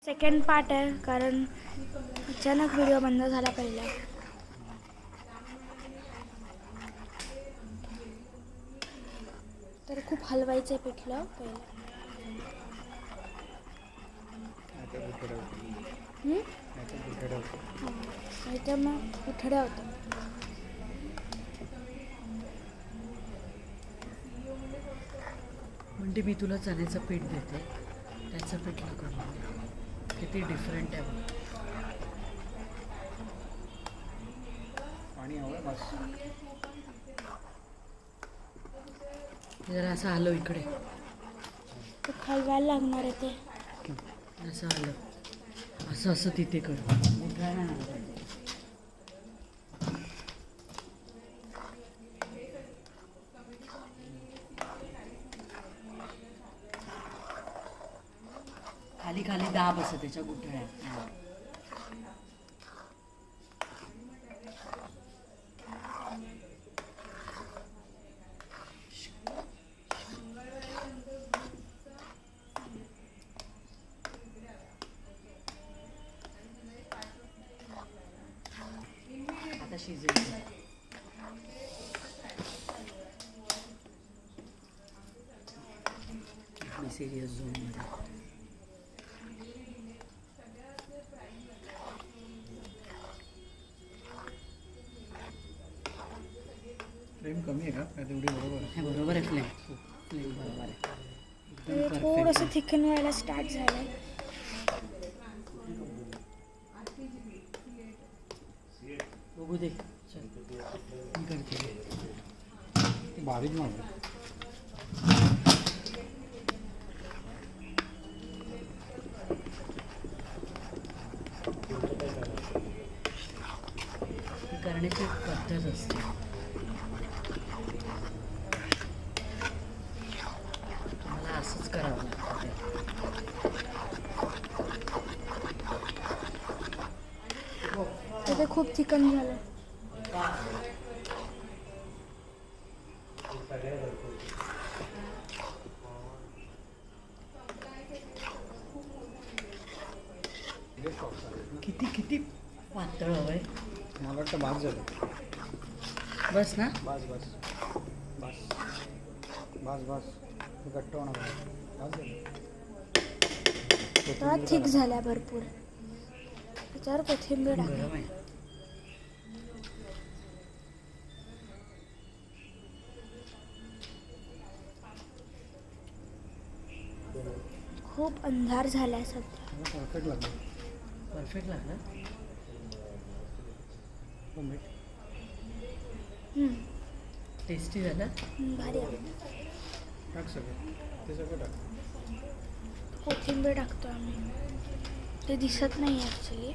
Second part आहे कारण अचानक व्हिडिओ बंद झाला पहिला. तर खूप हलवायचं आहे पिठलं पहिलं. नाही तर मग उठड्या होतं. म्हणजे मी तुला चण्याचं पीठ देते, त्याचं पिठलं करून किती डिफरंट आहे बघ. पाणी हवं बस. जरा असं हलव इकडे, ते हलवायला लागणार आहे ते. असं हलव, असं असं तिथे कर. खाली खाली दाब असं त्याच्या गुठळ्या. आता शिजेल. सिरियस झोन मध्ये. फ्लेम कमी आहे का? काय तेवढी बरोबर आहे? हे बरोबर आहे फ्लेम. फ्लेम बरोबर आहे. ते एकदम थोडंसं परफेक्ट. थिकन व्हायला स्टार्ट झालं. बघू दे. चल मी करते. ते बारीक नव्हतं. ही करण्याची एक पद्धत असते. मला असंच करावं लागतं ते. ते खूप थिकन झालं. किती किती पातळ हवंय. मला वाटतं भात झालं. बस ना. बस बस बस बस बस. हे घट्ट होणार आहे. भात झालं. तर थिक झाल्या भरपूर. त्याच्यावर कोथिंबीर टाका. गरम आहे. खूप अंधार झालाय सध्या. परफेक्ट लागलं. परफेक्ट लागलं. मीठ टेस्टी झालं. भारी आहे. टाक सगळं. ते सगळं टाक. कोथिंबीर टाकतो आम्ही. ते दिसत नाही ॲक्च्युली.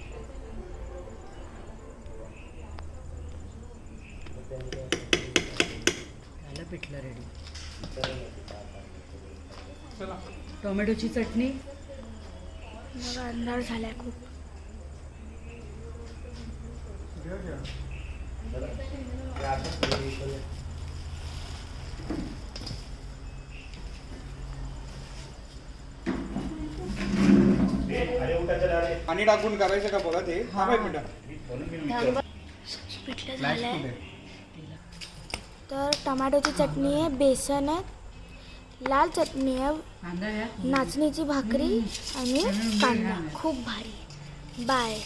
झालं पिठलं रेडी. चला. टोमॅटोची चटणी. मग अंधार झालाय खूप. घ्या घ्या. पाणी टाकून करायचं का बघा ते. हा एक मिनिट. पिठलं झालंय. तर टमाटोची चटणी आहे, बेसन आहे, लाल चटणी आहे, कांदा या. नाचणीची भाकरी आणि कांदा. खूप भारी. बाय.